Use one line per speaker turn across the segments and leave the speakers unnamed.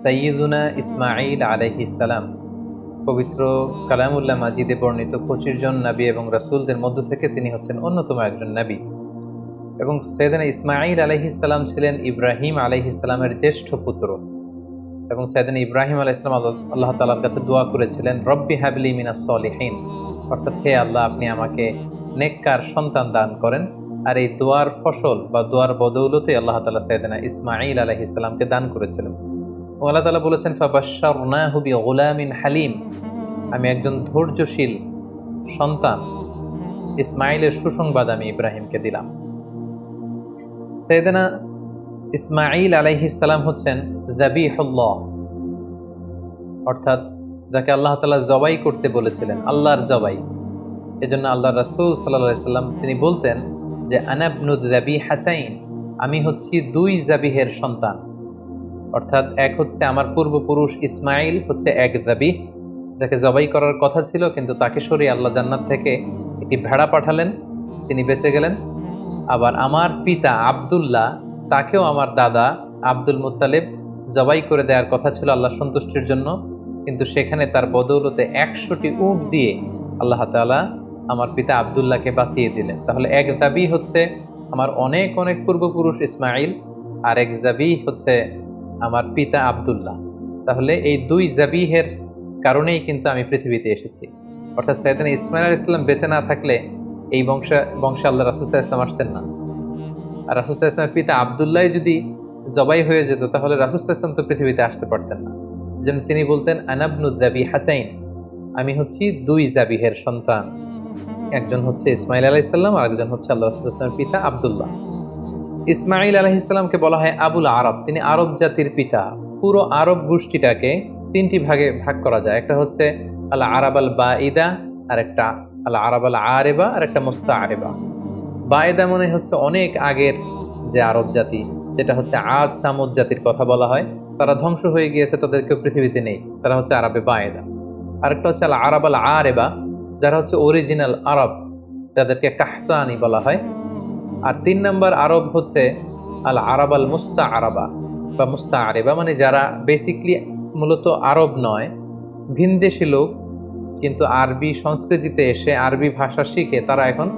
সাইয়্যিদুনা ইসমাঈল আলাইহিস সালাম পবিত্র কালামুল্লাহ মাজিদে বর্ণিত 25 জন নবী এবং রাসূলদের মধ্য থেকে তিনি হচ্ছেন অন্যতম একজন নবী। এবং সাইয়েদনা ইসমাঈল আলাইহিস সালাম ছিলেন ইব্রাহিম আলাইহিস সালামের জ্যেষ্ঠ পুত্র। এবং সাইয়েদনা ইব্রাহিম আলাইহিস সালাম আল্লাহ তাআলার কাছে দোয়া করেছিলেন, রব্বি হাবলি মিনাস সলিহিন, অর্থাৎ হে আল্লাহ, আপনি আমাকে নেককার সন্তান দান করেন। আর এই দোয়ার ফসল বা দোয়ার বদৌলতে আল্লাহ তাআলা সাইয়েদনা ইসমাঈল আলাইহিস সালামকে দান করেছিলেন। আল্লাহ তাআলা বলেছেন, ফাবাশশারনাহু বিগুলামিন হালিম, আমি একজন ধৈর্যশীল সন্তান ইসমাঈলের সুসংবাদ আমি ইব্রাহিমকে দিলাম। সাইয়েদনা ইসমাঈল আলাইহিস সালাম হচ্ছেন যাবিহুল্লাহ, অর্থাৎ যাকে আল্লাহ তাআলা জবাই করতে বলেছিলেন, আল্লাহর জবাই। এজন্য আল্লাহর রাসূল সাল্লাল্লাহু আলাইহি সাল্লাম তিনি বলতেন যে আনা ইবনু যাবিহাতাইন, আমি হচ্ছি দুই যাবিহের সন্তান। অর্থাৎ এক হচ্ছে আমার পূর্বপুরুষ ইসমাঈল হচ্ছে এক যাবিহ, যাকে জবাই করার কথা ছিল, কিন্তু তাকে সরিয়ে আল্লাহ জান্নাত থেকে একটি ভেড়া পাঠালেন, তিনি বেঁচে গেলেন। আবার আমার পিতা আব্দুল্লাহ, তাকেও আমার দাদা আব্দুল মুত্তালিব জবাই করে দেওয়ার কথা ছিল আল্লাহ সন্তুষ্টির জন্য, কিন্তু সেখানে তার বদৌলতে 100টি উট দিয়ে আল্লাহ তাআলা আমার পিতা আব্দুল্লাহকে বাঁচিয়ে দিলেন। তাহলে এক যাবিহ হচ্ছে আমার অনেক অনেক পূর্বপুরুষ ইসমাঈল, আর এক যাবিহ হচ্ছে আমার পিতা আব্দুল্লাহ। তাহলে এই দুই যাবিহের কারণেই কিন্তু আমি পৃথিবীতে এসেছি। অর্থাৎ সাইয়েদনা ইসমাঈল আলাইহিস সালাম বেঁচে না থাকলে এই বংশে আল্লাহ রাসূল সাল্লাল্লাহু আলাইহি ওয়াসাল্লাম আসতেন না। আর রাসূল সাল্লাল্লাহু আলাইহি ওয়াসাল্লামের পিতা আব্দুল্লাহ যদি জবাই হয়ে যেত, তাহলে রাসূল সাল্লাল্লাহু আলাইহি ওয়াসাল্লাম তো পৃথিবীতে আসতে পারতেন না। যেন তিনি বলতেন, আনা ইবনু যাবিহাতাইন, আমি হচ্ছি দুই যাবিহের সন্তান, একজন হচ্ছে ইসমাঈল আলাইহিস সালাম আর একজন হচ্ছে আল্লাহ রাসূল সাল্লাল্লাহু আলাইহি ওয়াসাল্লামের পিতা আব্দুল্লাহ। ইসমাঈল আলাইহিস সালামকে বলা হয় আবুল আরব, তিনি আরব জাতির পিতা। পুরো আরব গোষ্ঠীটাকে তিনটি ভাগে ভাগ করা যায়, একটা হচ্ছে আল আরাব আল বাঈদা, আর একটা আল আরাব আল আরেবা, আর একটা মুস্তাআরিবা। বাঈদা মনে হচ্ছে অনেক আগের যে আরব জাতি, যেটা হচ্ছে আদ সামুদ জাতির কথা বলা হয়, তারা ধ্বংস হয়ে গিয়েছে, তাদের কেউ পৃথিবীতে নেই, তারা হচ্ছে আরবে বাঈদা। আরেকটা হচ্ছে আল আরাব আল আরেবা, যারা হচ্ছে অরিজিনাল আরব, যাদেরকে কাহতানি বলা হয়। আর 3 নম্বর আরব হচ্ছে আল আরাব আল মুস্তাআরাবা বা মুস্তাআরিবা, মানে যারা বেসিকলি মূলত আরব নয়, ভিনদেশী লোক, কিন্তু আরবি সংস্কৃতিতে এসে আরবি ভাষা শিখে তারা এখন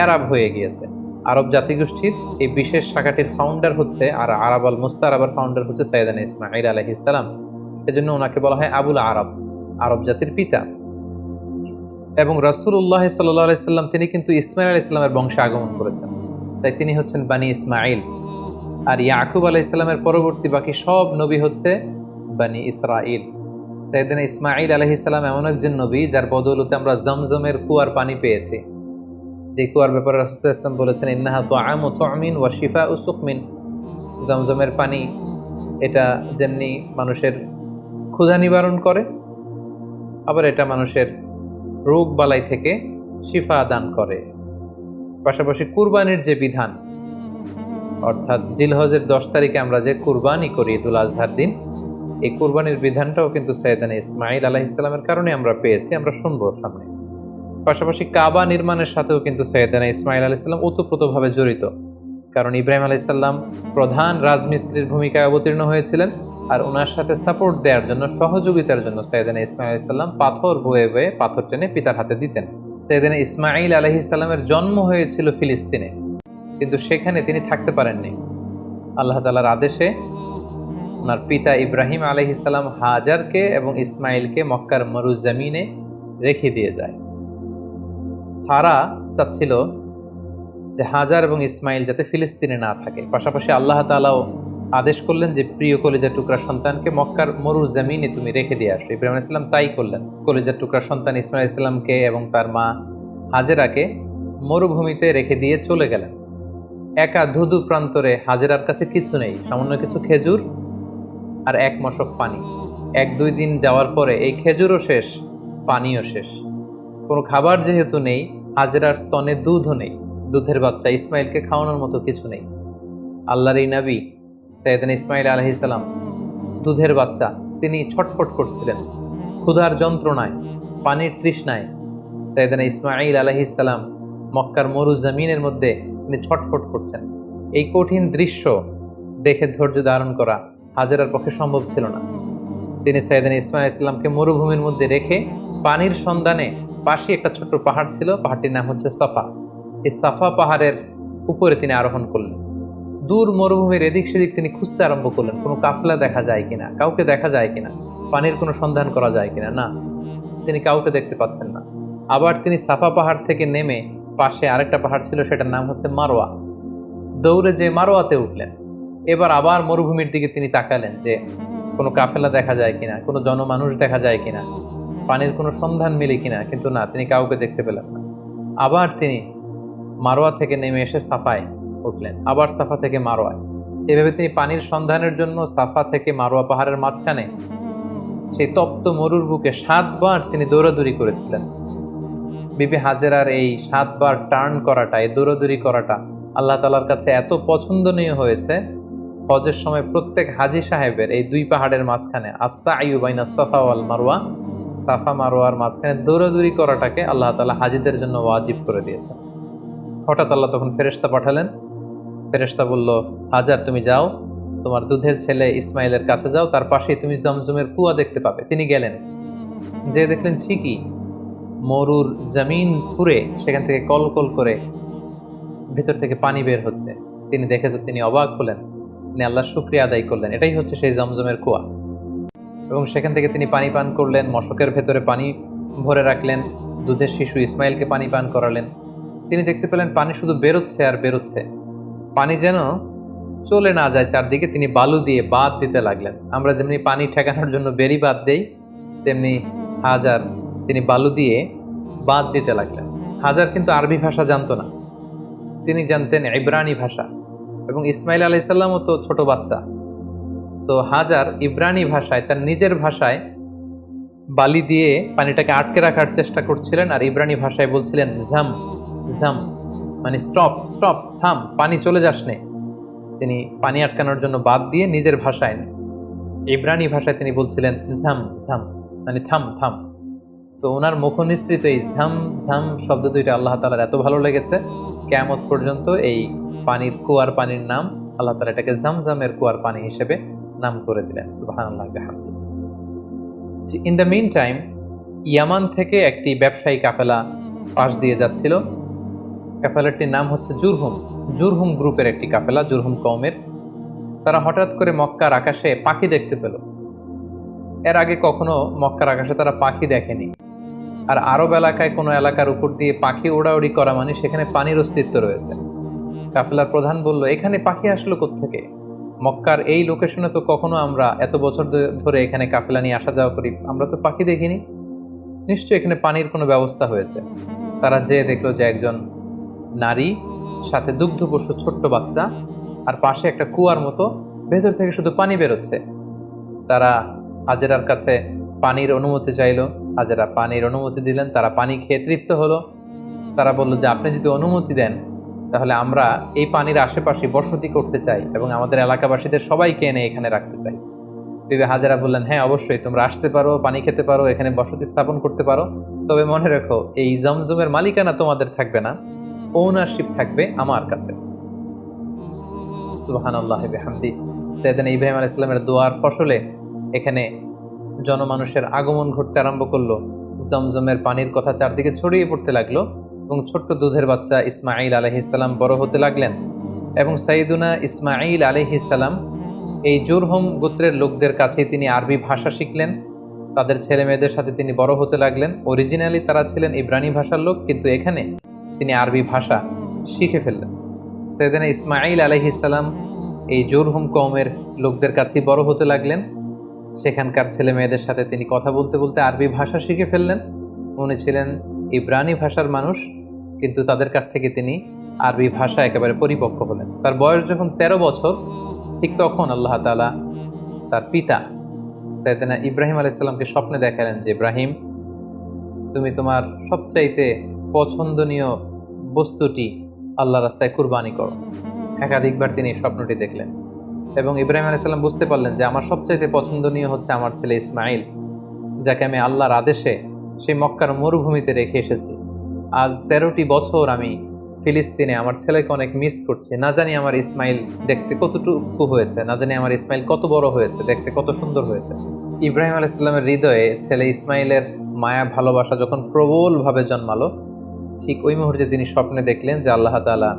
আরব হয়ে গিয়েছে। আরব জাতিগোষ্ঠীর এই বিশেষ শাখাটির ফাউন্ডার হচ্ছে, আর আরাব আল মুস্তাআরাবার ফাউন্ডার হচ্ছে সাইয়েদনা ইসমাঈল আলাইহিস সালাম। এজন্য ওনাকে বলা হয় আবুল আরব, আরব জাতির পিতা। এবং রাসূলুল্লাহ সাল্লাল্লাহু আলাইহি সাল্লাম তিনি কিন্তু ইসমাঈল আলাইহিস সালামের বংশে আগমন করেছেন, তাই তিনি হচ্ছেন বানি ইসমাঈল। আর ইয়াকুব আলাইহিস সালামের পরবর্তী বাকি সব নবী হচ্ছে বানি ইসরাঈল। সাইয়েদনা ইসমাঈল আলাইহিস সালাম এমন একজন নবী যার বদৌলতে আমরা জমজমের কুয়ার পানি পেয়েছি, যে কুয়ার ব্যাপারে রাসূল সাল্লাল্লাহু আলাইহি ওয়াসাল্লাম বলেছেন, ইন্নাহা তুআমু তুমিন ওয়া শিফাউ সুকমিন। জমজমের পানি এটা যেমনি মানুষের ক্ষুধা নিবারণ করে, আবার এটা মানুষের রোগ বালাই থেকে শিফা দান করে। পাশাপাশি কুরবানির যে বিধান, অর্থাৎ জিলহজের 10 তারিখে আমরা যে কুরবানি করি ঈদুল আজহার দিন, এই কুরবানির বিধানটাও কিন্তু সাইয়েদনা ইসমাঈল আলাইহিস সালামের কারণে আমরা পেয়েছি, আমরা শুনবো সামনে। পাশাপাশি কাবা নির্মাণের সাথেও কিন্তু সাইয়েদনা ইসমাঈল আলাইহিস সালাম ওতপ্রোতভাবে জড়িত, কারণ ইব্রাহিম আলাইহিস সালাম প্রধান রাজমিস্ত্রির ভূমিকায় অবতীর্ণ হয়েছিলেন, আর ওনার সাথে সাপোর্ট দেওয়ার জন্য, সহযোগিতার জন্য সাইয়েদনা ইসমাঈল আলাইহিস সালাম পাথর বয়ে বয়ে পাথর টেনে পিতার হাতে দিতেন। সাইয়েদনা ইসমাঈল আলাইহিস সালামের জন্ম হয়েছিল ফিলিস্তিনে, কিন্তু সেখানে তিনি থাকতে পারেননি। আল্লাহ তাআলার আদেশে ওনার পিতা ইব্রাহিম আলাইহিস সালাম হাজারকে এবং ইসমাঈলকে মক্কার মরুজমিনে রেখে দিয়ে যায়। সারা চাচ্ছিল যে হাজার এবং ইসমাঈল যাতে ফিলিস্তিনে না থাকে। পাশাপাশি আল্লাহ তাআলাও আদেশ করলেন যে প্রিয় কলিজার টুকরা সন্তানকে মক্কার মরুজমিনে তুমি রেখে দিয়ে আসো। ইব্রাহিম আলাইহিস সালাম তাই করলেন। কলিজার টুকরা সন্তান ইসমাঈল আলাইহিস সালামকে এবং তার মা হাজেরাকে মরুভূমিতে রেখে দিয়ে চলে গেলেন। একা ধুধু প্রান্তরে হাজেরার কাছে কিছু নেই, সামান্য কিছু খেজুর আর 1 মশক পানি। 1-2 দিন যাওয়ার পরে এই খেজুরও শেষ, পানিও শেষ, কোনো খাবার যেহেতু নেই, হাজেরার স্তনে দুধও নেই, দুধের বাচ্চা ইসমাঈলকে খাওয়ানোর মতো কিছু নেই। আল্লাহর এই নবী সাইয়েদনা ইসমাঈল আলাইহিস সালাম দুধের বাচ্চা, তিনি ছটফট করছিলেন ক্ষুধার যন্ত্রণায়, পানির তৃষ্ণায়। সাইয়েদনা ইসমাঈল আলাইহিস সালাম মক্কার মরুজমিনের মধ্যে তিনি ছটফট করছেন। এই কঠিন দৃশ্য দেখে ধৈর্য ধারণ করা হাজেরার পক্ষে সম্ভব ছিল না। তিনি সাইয়েদনা ইসমাঈল আলাইহিস সালামকে মরুভূমির মধ্যে রেখে পানির সন্ধানে পাশে একটা ছোট্ট পাহাড় ছিল, পাহাড়টির নাম হচ্ছে সাফা। এই সাফা পাহাড়ের উপরে তিনি আরোহণ করলেন। দূর মরুভূমির এদিক সেদিক তিনি খুঁজতে আরম্ভ করলেন, কোনো কাফেলা দেখা যায় কিনা, কাউকে দেখা যায় কিনা, পানির কোনো সন্ধান করা যায় কিনা। না, তিনি কাউকে দেখতে পাচ্ছেন না। আবার তিনি সাফা পাহাড় থেকে নেমে পাশে আরেকটা পাহাড় ছিল, সেটার নাম হচ্ছে মারোয়া। দৌড়ে যে মারোয়াতে উঠলেন। এবার আবার মরুভূমির দিকে তিনি তাকালেন যে কোনো কাফেলা দেখা যায় কিনা, কোনো জনমানুষ দেখা যায় কিনা, পানির কোনো সন্ধান মিলে কিনা, কিন্তু না, তিনি কাউকে দেখতে পেলেন না। আবার তিনি মারোয়া থেকে নেমে এসে সাফায় উঠলেন, আবার সাফা থেকে মারোয়ায়। এভাবে তিনি পানির সন্ধানের জন্য সাফা থেকে মারোয়া পাহাড়ের মাঝখানে সেই তপ্ত মরুর বুকে 7 বার তিনি দৌড়াদৌড়ি করেছিলেন। বিবি হাজেরার এই 7 বার টার্ন করাটা, এই দৌড়াদৌড়ি করাটা আল্লাহ তাআলার কাছে এত পছন্দনীয় হয়েছে, হজের সময় প্রত্যেক হাজী সাহেবের এই 2 পাহাড়ের মাঝখানে আস-সা'য়ু বাইনা সাফা ওয়াল মারওয়া, সাফা মারওয়ার মাঝখানে দৌড়াদৌড়ি করাটাকে আল্লাহ তাআলা হাজীদের জন্য ওয়াজিব করে দিয়েছেন। হঠাৎ আল্লাহ তখন ফেরেশতা পাঠালেন। ফেরেশতা বলল, হাজার তুমি যাও, তোমার দুধের ছেলে ইসমাইলের কাছে যাও, তার পাশেই তুমি জমজমের কুয়া দেখতে পাবে। তিনি গেলেন, যে দেখলেন ঠিকই মরুর জমিন ফুঁড়ে সেখান থেকে কল কল করে ভেতর থেকে পানি বের হচ্ছে। তিনি দেখে তো তিনি অবাক হলেন, তিনি আল্লাহর শুকরিয়া আদায় করলেন, এটাই হচ্ছে সেই জমজমের কুয়া। এবং সেখান থেকে তিনি পানি পান করলেন, মশকের ভেতরে পানি ভরে রাখলেন, দুধের শিশু ইসমাইলকে পানি পান করালেন। তিনি দেখতে পেলেন পানি শুধু বেরোচ্ছে আর বেরোচ্ছে, পানি যেন চলে না যায় চারদিকে। তিনি বালু দিয়ে বাঁধ দিতে লাগলেন। আমরা যেমনি পানি ঠেকানোর জন্য বেরি বাঁধ দেই, তেমনি হাজার তিনি বালু দিয়ে বাঁধ দিতে লাগলেন। হাজার কিন্তু আরবি ভাষা জানতো না, তিনি জানতেন ইব্রানি ভাষা, এবং ইসমাইল আলাইহিস সালামও তো ছোট বাচ্চা। সো হাজার ইব্রানি ভাষায়, তার নিজের ভাষায় বালি দিয়ে পানিটাকে আটকে রাখার চেষ্টা করছিলেন, আর ইব্রানি ভাষায় বলছিলেন ঝাম ঝাম, মানে স্টপ স্টপ, থাম, পানি চলে যাস নে। তিনি পানি আটকানোর জন্য বাদ দিয়ে নিজের ভাষায়, ইব্রানি ভাষায় তিনি বলছিলেন ঝাম ঝাম, মানে থাম থাম। তো ওনার মুখনিসৃত এই ঝাম ঝাম শব্দ দুইটা আল্লাহ তাআলার এত ভালো লেগেছে, কিয়ামত পর্যন্ত এই পানির কুয়ার পানির নাম আল্লাহ তাআলা এটাকে জামজামের কুয়ার পানি হিসেবে নাম করে দিলেন। সুবহানাল্লাহ বিহামদিহি। ইন দ্য মিন টাইম ইয়ামান থেকে একটি ব্যবসায়ী কাফেলা পাশ দিয়ে যাচ্ছিল। কাফেলাটির নাম হচ্ছে জুরহুম। জুরহুম গ্রুপের একটি কাফেলা, জুরহুম কওমের। তারা হঠাৎ করে মক্কার আকাশে পাখি দেখতে পেল। এর আগে কখনো মক্কার আকাশে তারা পাখি দেখেনি। আর আরব এলাকায় কোনো এলাকার উপর দিয়ে পাখি ওড়াউড়ি করা মানে সেখানে পানির অস্তিত্ব রয়েছে। কাফেলার প্রধান বলল, এখানে পাখি আসলো কোত্থেকে? মক্কার এই লোকেশনে তো কখনো আমরা এত বছর ধরে এখানে কাফেলা নিয়ে আসা যাওয়া করি, আমরা তো পাখি দেখিনি, নিশ্চয়ই এখানে পানির কোনো ব্যবস্থা হয়েছে। তারা যেয়ে দেখলো যে একজন নারী, সাথে দুগ্ধপোষ্য ছোট্ট বাচ্চা, আর পাশে একটা কুয়ার মতো, ভেতর থেকে শুধু পানি বেরোচ্ছে। তারা হাজেরার কাছে পানির অনুমতি চাইল, হাজেরা পানির অনুমতি দিলেন। তারা পানি খেয়ে তৃপ্ত হলো। তারা বলল যে আপনি যদি অনুমতি দেন তাহলে আমরা এই পানির আশেপাশে বসতি করতে চাই এবং আমাদের এলাকাবাসীদের সবাইকে এনে এখানে রাখতে চাই। বিবি হাজেরা বললেন, হ্যাঁ অবশ্যই, তোমরা আসতে পারো, পানি খেতে পারো, এখানে বসতি স্থাপন করতে পারো, তবে মনে রেখো এই জমজমের মালিকানা তোমাদের থাকবে না, ওনারশিপ থাকবে আমার কাছে। সুবহানাল্লাহ বিহামদিহি। সাইয়েদনা ইব্রাহিম আলাইহিস সালামের দোয়ার ফসলে এখানে জনমানুষের আগমন ঘটতে আরম্ভ করলো। জমজমের পানির কথা চারদিকে ছড়িয়ে পড়তে লাগলো, এবং ছোট্ট দুধের বাচ্চা ইসমাঈল আলাইহিস সালাম বড় হতে লাগলেন। এবং সাইয়েদুনা ইসমাঈল আলাইহিস সালাম এই জুরহুম গোত্রের লোকদের কাছেই তিনি আরবি ভাষা শিখলেন। তাদের ছেলে মেয়েদের সাথে তিনি বড় হতে লাগলেন। অরিজিনালি তারা ছিলেন ইব্রানি ভাষার লোক, কিন্তু এখানে তিনি আরবি ভাষা শিখে ফেললেন। সাইয়েদনা ইসমাঈল আলাইহিস সালাম এই জুরহুম কওমের লোকদের কাছেই বড় হতে লাগলেন। সেখানকার ছেলে মেয়েদের সাথে তিনি কথা বলতে বলতে আরবি ভাষা শিখে ফেললেন। উনি ছিলেন ইব্রানি ভাষার মানুষ, কিন্তু তাদের কাছ থেকে তিনি আরবি ভাষা একেবারে পরিপক্ক হলেন। তার বয়স যখন 13 বছর, ঠিক তখন আল্লাহ তাআলা তার পিতা সাইয়েদনা ইব্রাহিম আলাইহিস সালামকে স্বপ্নে দেখালেন যে ইব্রাহিম, তুমি তোমার সবচাইতে পছন্দনীয় বস্তুটি আল্লাহ রাস্তায় কুরবানি করো। একাধিকবার তিনি এই স্বপ্নটি দেখলেন, এবং ইব্রাহিম আলাইহিস সালাম বুঝতে পারলেন যে আমার সবচাইতে পছন্দনীয় হচ্ছে আমার ছেলে ইসমাঈল, যাকে আমি আল্লাহর আদেশে সেই মক্কার মরুভূমিতে রেখে এসেছি। আজ 13টি বছর আমি ফিলিস্তিনে আমার ছেলেকে অনেক মিস করছি। না জানি আমার ইসমাইল দেখতে কতটুকু হয়েছে, না জানি আমার ইসমাইল কত বড় হয়েছে, দেখতে কত সুন্দর হয়েছে। ইব্রাহিম আলাইহিস সালামের হৃদয়ে ছেলে ইসমাইলের মায়া ভালোবাসা যখন প্রবলভাবে জন্মালো, ঠিক ওই মুহূর্তে তিনি স্বপ্নে দেখলেন যে আল্লাহ তাআলা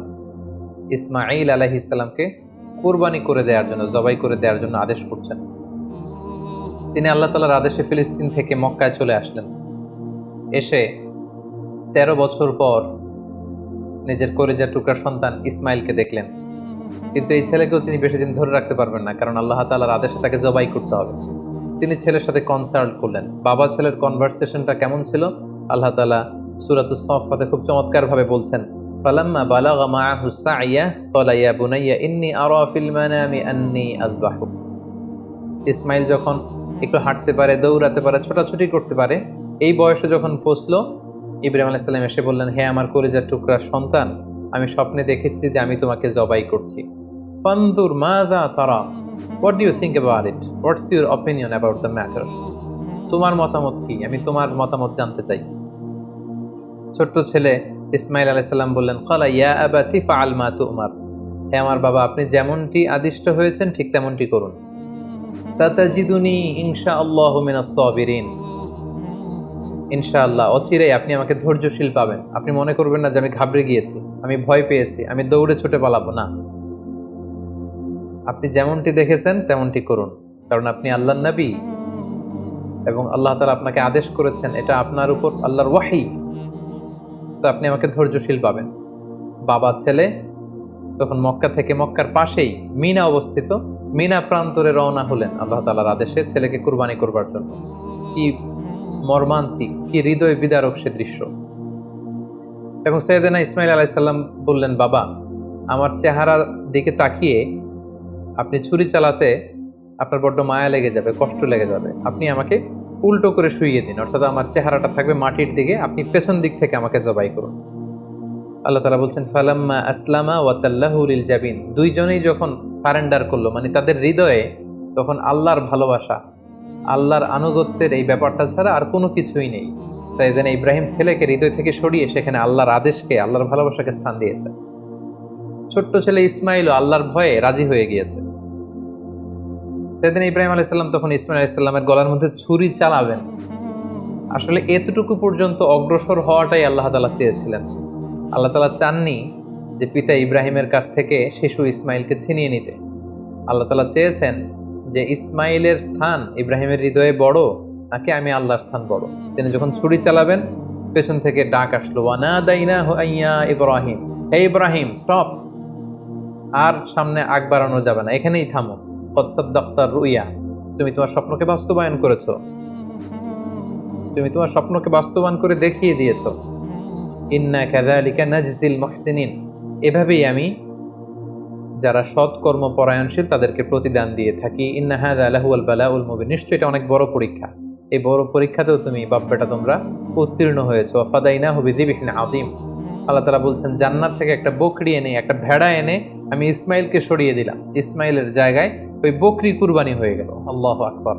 ইসমাঈল আলাইহিস সালামকে কুরবানি করে দেওয়ার জন্য, জবাই করে দেওয়ার জন্য আদেশ করছেন। তিনি আল্লাহ তাআলার আদেশে ফিলিস্তিন থেকে মক্কায় চলে আসলেন। এসে 13 বছর পর নিজের কলিজার টুকরা সন্তান ইসমাইলকে দেখলেন। কিন্তু এই ছেলেকেও তিনি বেশি দিন ধরে রাখতে পারবেন না, কারণ আল্লাহ তাআলার আদেশে তাকে জবাই করতে হবে। তিনি ছেলের সাথে কনসাল্ট করলেন। বাবা ছেলের কনভারসেশনটা কেমন ছিল আল্লাহ তাআলা সূরাতুস সাফফাতে খুব চমৎকারভাবে বলছেন, ফালাম্মা বালাগা মাআহু সাইয়া ক্বালা ইয়া বুনাইয়া ইন্নী আরা ফিল মানামি আন্নী আযবাহুক। ইসমাইল যখন একটু হাঁটতে পারে, দৌড়াতে পারে, ছোটাছুটি করতে পারে, এই বয়সে যখন পৌঁছলো, ইব্রাহিম আলাইহিস সালাম এসে বললেন, হে আমার কলিজার টুকরা সন্তান, আমি স্বপ্নে দেখেছি যে আমি তোমাকে জবাই করছি। ফানজুর মাযা তারা, what do you think about it, what's your opinion about the matter, তোমার মতামত কি, আমি তোমার মতামত জানতে চাই। ছোট্ট ছেলে ইসমাইল আলাইহিস সালাম বললেন, ক্বালা ইয়া আবাতি ফাআল মা তু'মার, হে আমার বাবা, আপনি যেমনটি আদিষ্ট হয়েছেন ঠিক তেমনটি করুন। সাতাজিদুনি ইনশাআল্লাহু মিনাস সাবিরিন, ইনশাআল্লাহ অচিরেই আপনি আমাকে ধৈর্যশীল পাবেন। আপনি মনে করবেন না যে আমি ঘাবড়ে গিয়েছি, আমি ভয় পেয়েছি, আমি দৌড়ে ছুটে পালাবো না। আপনি যেমনটি দেখেছেন তেমনটি করুন, কারণ আপনি আল্লাহর নবী এবং আল্লাহ তাআলা আপনাকে আদেশ করেছেন, এটা আপনার উপর আল্লাহর ওয়াহী। সো আপনি আমাকে ধৈর্যশীল পাবেন। বাবা ছেলে তখন মক্কা থেকে, মক্কার পাশেই মিনা অবস্থিত, মিনা প্রান্তরে রওনা হলেন আল্লাহ তাআলার আদেশে ছেলেকে কুরবানি করবার জন্য। কি মর্মান্তিক, কি হৃদয় বিদারক সে দৃশ্য। এবং সাইয়েদনা ইসমাইল আলাইহিস সালাম বললেন, বাবা, আমার চেহারার দিকে তাকিয়ে আপনি ছুরি চালাতে আপনার বড্ড মায়া লেগে যাবে, কষ্ট লেগে যাবে, আপনি আমাকে উল্টো করে শুইয়ে দিন, অর্থাৎ আমার চেহারাটা থাকবে মাটির দিকে, আপনি পেছন দিক থেকে আমাকে জবাই করুন। আল্লাহ তাআলা বলছেন, ফালাম্মা আসলামা ওয়া তাল্লাহু লিল জাবিন, দুইজনেই যখন সারেন্ডার করলো, মানে তাদের হৃদয়ে তখন আল্লাহর ভালোবাসা, আল্লাহর আনুগত্যের এই ব্যাপারটা ছাড়া আর কোনো কিছুই নেই। সাইয়েদনা ইব্রাহিম ছেলেকে হৃদয় থেকে সরিয়ে সেখানে আল্লাহর আদেশকে, আল্লাহর ভালোবাসাকে স্থান দিয়েছে। ছোট্ট ছেলে ইসমাইলও আল্লাহর ভয়ে রাজি হয়ে গিয়েছে। সাইয়েদনা ইব্রাহিম আলাইহিস সালাম তখন ইসমাইল আলাইহিস সালামের গলার মধ্যে ছুরি চালাবেন, আসলে এতটুকু পর্যন্ত অগ্রসর হওয়াটাই আল্লাহ তাআলা চেয়েছিলেন। আল্লাহ তাআলা চাননি যে পিতা ইব্রাহিমের কাছ থেকে শিশু ইসমাইলকে ছিনিয়ে নিতে। আল্লাহ তাআলা চেয়েছেন যে ইসমাইলের স্থান ইব্রাহিমের হৃদয়ে বড় নাকি আমি আল্লাহর স্থান বড়। তিনি যখন ছুরি চালাবেন, পেছন থেকে ডাক আসলো, ওয়ানাদাইনাহু আইয়া ইব্রাহিম, হে ইব্রাহিম স্টপ, আর সামনে আগ বাড়ানো যাবে না, এখানেই থামো। কদ সাদ্দাকতার রুইয়া, তুমি তোমার স্বপ্নকে বাস্তবায়ন করেছো, তুমি তোমার স্বপ্নকে বাস্তবায়ন করে দেখিয়ে দিয়েছো। ইন্না কাযালিকা নাজজিল মুহসিনিন, এভাবেই আমি যারা সৎকর্ম পরায়ণশীল তাদেরকে প্রতিদান দিয়ে থাকি। ইন্না হাযা লাহুয়াল বালাউল মুবিন, নিশ্চয়ই এটা অনেক বড় পরীক্ষা, এই বড় পরীক্ষাতেও তুমি বাপ বেটা তোমরা উত্তীর্ণ হয়েছো। ফাদাইনাহু বিযিবহিন আযীম, আল্লাহ তাআলা বলছেন জান্নাত থেকে একটা বকরি এনে, একটা ভেড়া এনে আমি ইসমাইলকে সরিয়ে দিলাম, ইসমাইলের জায়গায় ওই বকরি কুরবানি হয়ে গেল। আল্লাহু আকবার।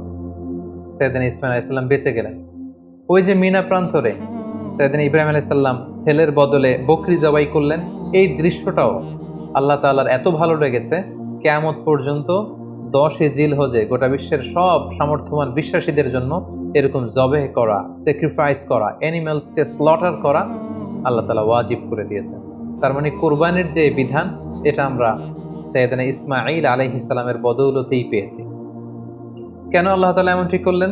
সাইয়েদনা ইসমাইল আলাইহিস সালাম বেঁচে গেলেন। ওই যে মিনা প্রান্তরে সাইয়েদনা ইব্রাহিম আলাইহিস সালাম ছেলের বদলে বকরি জবাই করলেন, এই দৃশ্যটাও আল্লাহ তাআলার এত ভালো লেগেছে, কিয়ামত পর্যন্ত 10 জিলহজে গোটা বিশ্বের সব সামর্থ্যবান বিশ্বাসীদের জন্য এরকম জবেহ করা, স্যাক্রিফাইস করা, অ্যানিমালসকে স্লটার করা আল্লাহ তাআলা ওয়াজিব করে দিয়েছেন। তার মানে কোরবানির যে বিধান, এটা আমরা সাইয়েদনা ইসমাঈল আলাইহিস সালামের বদৌলতেই পেয়েছি। কেন আল্লাহ তাআলা এমনটি করলেন?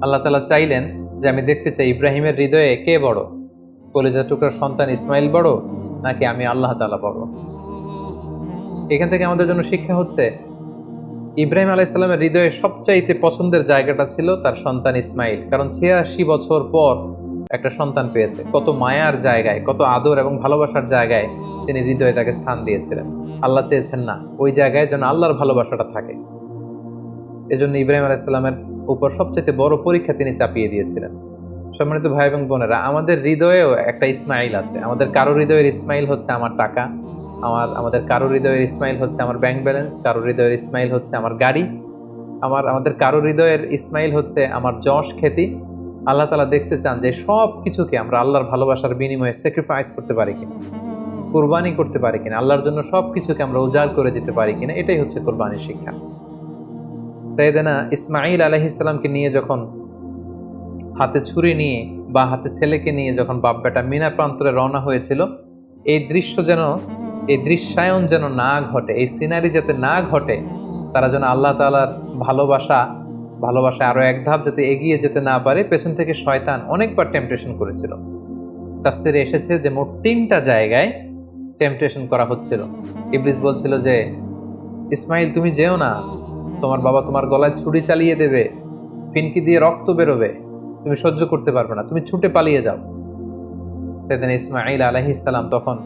আল্লাহ তাআলা চাইলেন যে আমি দেখতে চাই ইব্রাহিমের হৃদয়ে কে বড়, কলিজার টুকরার সন্তান ইসমাইল বড় নাকি আমি আল্লাহ তাআলা বড়। এখান থেকে আমাদের জন্য শিক্ষা হচ্ছে, ইব্রাহিম আলাইহিস সালামের হৃদয়ে সবচাইতে পছন্দের জায়গাটা ছিল তার সন্তান ইসমাইল, কারণ 86 বছর পর একটা সন্তান পেয়েছে। কত মায়ার জায়গায়, কত আদর এবং ভালোবাসার জায়গায় তিনি হৃদয়ে তাকে স্থান দিয়েছিলেন। আল্লাহ চেয়েছেন না ওই জায়গায় যেন আল্লাহর ভালোবাসাটা থাকে, এজন্য ইব্রাহিম আলাইহিস সালামের উপর সবচেয়ে বড় পরীক্ষা তিনি চাপিয়ে দিয়েছিলেন। সম্মানিত ভাই এবং বোনেরা, আমাদের হৃদয়েও একটা ইসমাইল আছে। আমাদের কারো হৃদয়ের ইসমাইল হচ্ছে আমার টাকা, আমাদের কারো হৃদয়ের ইসমাইল হচ্ছে আমার ব্যাংক ব্যালেন্স, কারো হৃদয়ের ইসমাইল হচ্ছে আমার গাড়ি, আমাদের কারো হৃদয়ের ইসমাইল হচ্ছে আমার যশ খ্যাতি। আল্লাহ তাআলা দেখতে চান যে সব কিছুকে আমরা আল্লাহর ভালোবাসার বিনিময়ে স্যাক্রিফাইস করতে পারি কিনা, কুরবানি করতে পারি কিনা, আল্লাহর জন্য সব কিছুকে আমরা উজাড় করে দিতে পারি কিনা। এটাই হচ্ছে কুরবানির শিক্ষা। সাইয়েদানা ইসমাঈল আলাইহিস সালামকে নিয়ে যখন হাতে ছুরি নিয়ে বা হাতে ছেলেকে নিয়ে যখন বাপ বেটা মিনা প্রান্তরে রওনা হয়েছিল, এই দৃশ্য যেন, এই দৃশ্যায়ন যেন না ঘটে, এই সিনারি যাতে না ঘটে, তারা যেন আল্লাহ তাআলার ভালোবাসায় আরো এক ধাপ যাতে এগিয়ে যেতে না পারে, পেছন থেকে শয়তান অনেকবার টেম্পটেশন করেছিল। তাফসিরে এসেছে যে মোট 3টা জায়গায় টেম্পটেশন করা হচ্ছিল। ইবলিস বলছিল যে, ইসমাইল তুমি যেও না, তোমার বাবা তোমার গলায় ছুরি চালিয়ে দেবে, ফিনকি দিয়ে রক্ত বেরোবে, তুমি সহ্য করতে পারবে না, তুমি ছুটে পালিয়ে যাও। সাইয়েদনা ইসমাঈল আলাইহিস সালাম তখন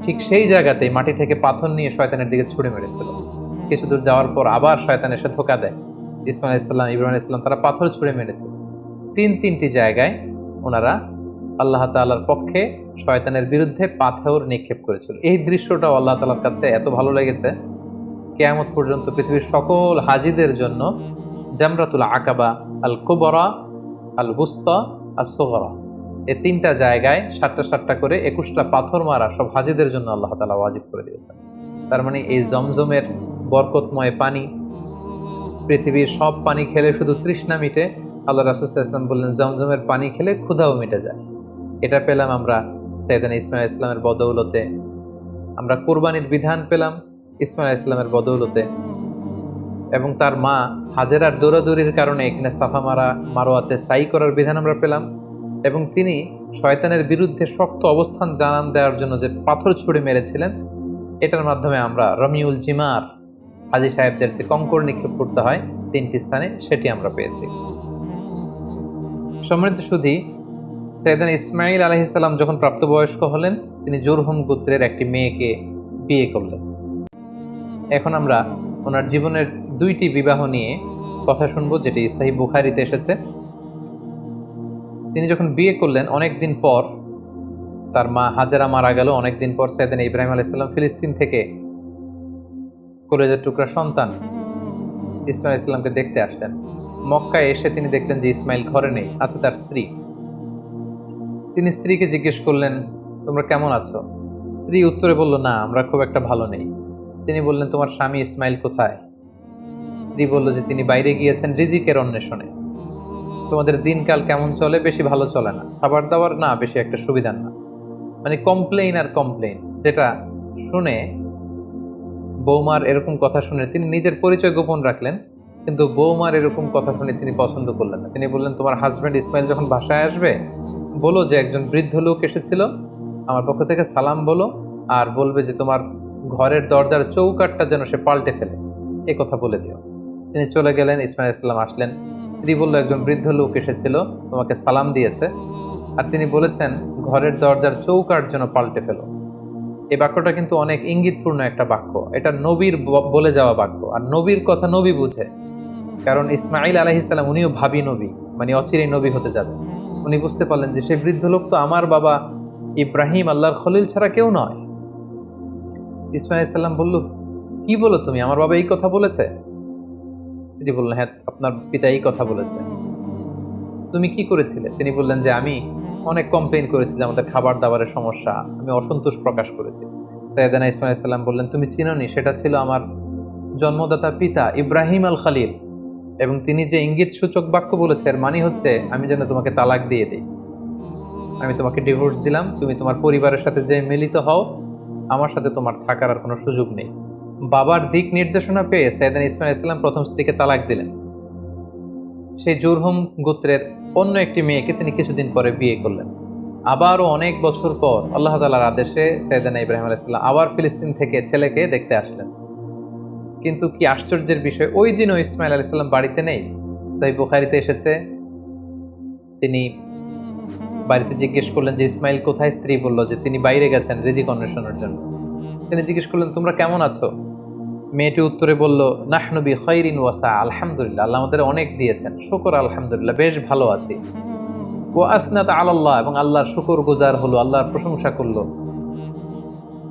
ঠিক সেই জায়গাতেই মাটি থেকে পাথর নিয়ে শয়তানের দিকে ছুড়ে মেরেছিল। কিছু দূর যাওয়ার পর আবার শয়তান এসে ধোঁকা দেয়। ইসমাঈল আলাইহিস সালাম, ইব্রাহিম আলাইহিস সালাম তারা পাথর ছুড়ে মেরেছে। তিনটি জায়গায় ওনারা আল্লাহ তাআলার পক্ষে শয়তানের বিরুদ্ধে পাথর নিক্ষেপ করেছিল। এই দৃশ্যটাও আল্লাহ তাআলার কাছে এত ভালো লেগেছে, কিয়ামত পর্যন্ত পৃথিবীর সকল হাজীদের জন্য জামরাতুল আকাবা, আল কুবরা, আল বুস্তা, আস সুগরা, এই 3টা জায়গায় 7টা করে 21টা পাথর মারা সব হাজীদের জন্য আল্লাহ তাআলা ওয়াজিব করে দিয়েছেন। তার মানে এই জমজমের বরকতময় পানি, পৃথিবীর সব পানি খেলে শুধু তৃষ্ণা মিটে, আল্লাহ রাসূল সাল্লাল্লাহু আলাইহি ওয়াসাল্লাম বললেন জমজমের পানি খেলে ক্ষুধাও মিটে যায়। এটা পেলাম আমরা সাইয়েদনা ইসমাঈল আলাইহিস সালামের বদৌলতে, আমরা কুরবানির বিধান পেলাম ইসমাঈল আলাইহিস সালামের বদৌলতে, এবং তার মা হাজেরার দৌড়াদৌড়ির কারণে এখানে সাফা মারোয়াতে সাই করার বিধান আমরা পেলাম, এবং তিনি শয়তানের বিরুদ্ধে শক্ত অবস্থান জানান দেওয়ার জন্য যে পাথর ছুঁড়ে মেরেছিলেন, এটার মাধ্যমে আমরা রমিউল জিমার, হাজী সাহেবদের যে কঙ্কর নিক্ষেপ করতে হয় 3টি স্থানে, সেটি আমরা পেয়েছি। সম্মানিত সুধী, সাইয়েদনা ইসমাঈল আলাইহিস সালাম যখন প্রাপ্তবয়স্ক হলেন, তিনি জুরহুম গোত্রের একটি মেয়েকে বিয়ে করলেন। এখন আমরা ওনার জীবনের 2টি বিবাহ নিয়ে কথা শুনবো, যেটি সহিহ বুখারীতে এসেছে। তিনি যখন বিয়ে করলেন, অনেকদিন পর তার মা হাজেরা মারা গেল। অনেকদিন পর সাইয়েদনা ইব্রাহিম আলাইহিস সালাম ফিলিস্তিন থেকে কলেজের টুকরা সন্তান ইসমাঈল আলাইহিস সালামকে দেখতে আসলেন। মক্কায় এসে তিনি দেখলেন যে ইসমাইল ঘরে নেই, আছে তার স্ত্রী। তিনি স্ত্রীকে জিজ্ঞেস করলেন, তোমরা কেমন আছো? স্ত্রী উত্তরে বলল, না, আমরা খুব একটা ভালো নেই। তিনি বললেন, তোমার স্বামী ইসমাইল কোথায়? স্ত্রী বলল যে তিনি বাইরে গিয়েছেন রিজিকের অন্বেষণে। তোমাদের দিনকাল কেমন চলে? বেশি ভালো চলে না, খাবার দাবার না বেশি একটা সুবিধার না। মানে কমপ্লেইন আর কমপ্লেইন, যেটা শুনে বৌমার এরকম কথা শুনে তিনি নিজের পরিচয় গোপন রাখলেন, কিন্তু বৌমার এরকম কথা শুনে তিনি পছন্দ করলেন না। তিনি বললেন, তোমার হাজব্যান্ড ইসমাইল যখন বাসায় আসবে, বলো যে একজন বৃদ্ধ লোক এসেছিল, আমার পক্ষ থেকে সালাম বলো, আর বলবে যে তোমার ঘরের দরজার চৌকাঠটা যেন সে পাল্টে ফেলে, এই কথা বলে দিও। তিনি চলে গেলেন, ইসমাঈল আলাইহিস সালাম আসলেন। স্ত্রী বলল, একজন বৃদ্ধ লোক এসেছিল, তোমাকে সালাম দিয়েছে, আর তিনি বলেছেন ঘরের দরজার চৌকাঠ যেন পাল্টে ফেলো। এই বাক্যটা কিন্তু অনেক ইঙ্গিতপূর্ণ একটা বাক্য। এটা নবীর বলে যাওয়া বাক্য, আর নবীর কথা নবী বুঝে। কারণ ইসমাঈল আলাইহিস সালাম উনিও ভাবী নবী, মানে অচিরেই নবী হতে যাবে। উনি বুঝতে পারলেন যে সেই বৃদ্ধ লোক তো আমার বাবা ইব্রাহিম, আল্লাহর খলিল ছাড়া কেউ নয়। ইসমাঈল আলাইহিস সালাম বলল, কি বলো তুমি, আমার বাবা এই কথা বলেছে? স্ত্রী বললেন, হ্যাঁ, আপনার পিতা এই কথা বলেছে। তুমি কি করেছিলে? তিনি বললেন যে আমি অনেক কমপ্লেইন করেছি যে আমাদের খাবার দাবারের সমস্যা, আমি অসন্তোষ প্রকাশ করেছি। সাইয়েদনা ইসমাঈল আলাইহিস সালাম বললেন, তুমি চিনোনি, সেটা ছিল আমার জন্মদাতা পিতা ইব্রাহিম আল খলিল, এবং তিনি যে ইঙ্গিত সূচক বাক্য বলেছে এর মানে হচ্ছে আমি যেন তোমাকে তালাক দিয়ে দিই, আমি তোমাকে ডিভোর্স দিলাম, তুমি তোমার পরিবারের সাথে যে মিলিত হও, আমার সাথে তোমার থাকার আর কোনো সুযোগ নেই। বাবার দিক নির্দেশনা পেয়ে সাইয়েদনা ইসমাঈল আলাইহিস সালাম প্রথম স্ত্রীকে তালাক দিলেন। সেই জুরহুম গোত্রের অন্য একটি মেয়েকে তিনি কিছুদিন পরে বিয়ে করলেন। আবারও অনেক বছর পর আল্লাহ তাআলার আদেশে সাইয়েদনা ইব্রাহিম আলাইহিস সালাম আবার ফিলিস্তিন থেকে ছেলেকে দেখতে আসলেন। কিন্তু কি আশ্চর্যের বিষয়, ওই দিনও ইসমাঈল আলাইহিস সালাম বাড়িতে নেই। সহিহ বুখারীতে এসেছে, তিনি বাড়িতে জিজ্ঞেস করলেন যে ইসমাইল কোথায়? স্ত্রী বলল যে তিনি বাইরে গেছেন রিজিক অন্বেষণের জন্য। তিনি জিজ্ঞেস করলেন, তোমরা কেমন আছো? মেয়েটি উত্তরে বলল, নাহনু বি খাইরিন ওয়া সা, আলহামদুলিল্লাহ, আল্লাহ আমাদের অনেক দিয়েছেন, শুকর আলহামদুলিল্লাহ, বেশ ভালো আছি। ওয়া আসনাত আলাল্লাহ, এবং আল্লাহর শুকর গুজার হলো, আল্লাহর প্রশংসা করলো।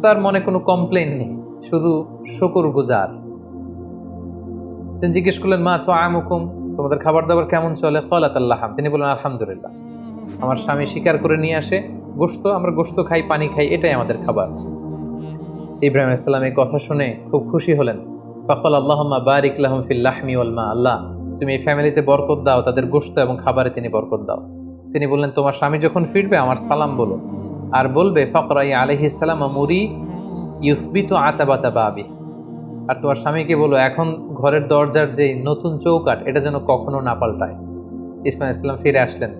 তার মনে কোনো কমপ্লেইন নেই, শুধু শুকর গুজার। তিনি জিজ্ঞেস করলেন, মা তুআমুকুম, তোমাদের খাবার দাবার কেমন চলে? ক্বালাত আল্লাহাম, তিনি বললেন আলহামদুলিল্লাহ, আমার স্বামী শিকার করে নিয়ে আসে গোশত, আমরা গোশত খাই, পানি খাই, এটাই আমাদের খাবার। ইব্রাহিম আলাইহিস সালাম এই কথা শুনে খুব খুশি হলেন। ফাকাল আল্লাহুম্মা বারিক লাহুম ফিল লাহমি ওয়াল মা, আল্লাহ তুমি এই ফ্যামিলিতে বরকত দাও, তাদের গোশত এবং খাবারে তিনি বরকত দাও। তিনি বললেন, তোমার স্বামী যখন ফিরবে আমার সালাম বলো, আর বলবে ফকরাই আলাইহিস সালাম মুরি ইউসবিতু আতাবাতা বাবি, আর তোমার স্বামীকে বলো এখন ঘরের দরজার যে নতুন চৌকাঠ এটা যেন কখনো না পাল্টায়। ইসমাইল ইসলাম ফিরে আসলেন,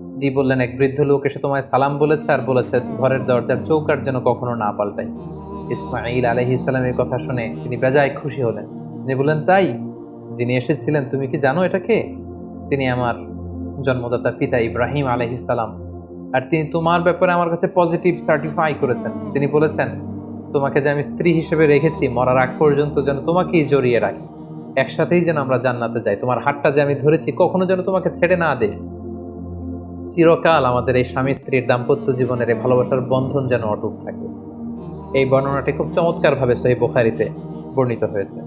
স্ত্রী বললেন, এক বৃদ্ধ লোক এসে তোমায় সালাম বলেছে আর বলেছে ঘরের দরজার চৌকাঠ যেন কখনো না পাল্টায়। ইসমাইল আলাইহিস সালামের কথা শুনে তিনি বেজায় খুশি হলেন। তিনি বললেন, তাই? যিনি এসেছিলেন তুমি কি জানো এটা কে? তিনি আমার জন্মদাতা পিতা ইব্রাহিম আলাইহিস সালাম, আর তিনি তোমার ব্যাপারে আমার কাছে পজিটিভ সার্টিফাই করেছেন। তিনি বলেছেন তোমাকে যে আমি স্ত্রী হিসেবে রেখেছি মরার আগ পর্যন্ত যেন তোমাকেই জড়িয়ে রাখি, একসাথেই যেন আমরা জান্নাতে যাই, তোমার হাতটা যে আমি ধরেছি কখনো যেন তোমাকে ছেড়ে না দেয়, চিরকাল আমাদের এই স্বামী স্ত্রীর দাম্পত্য জীবনের এই ভালোবাসার বন্ধন যেন অটুট থাকে। এই বর্ণনাটি খুব চমৎকারভাবে সহিহ বুখারীতে বর্ণিত হয়েছে।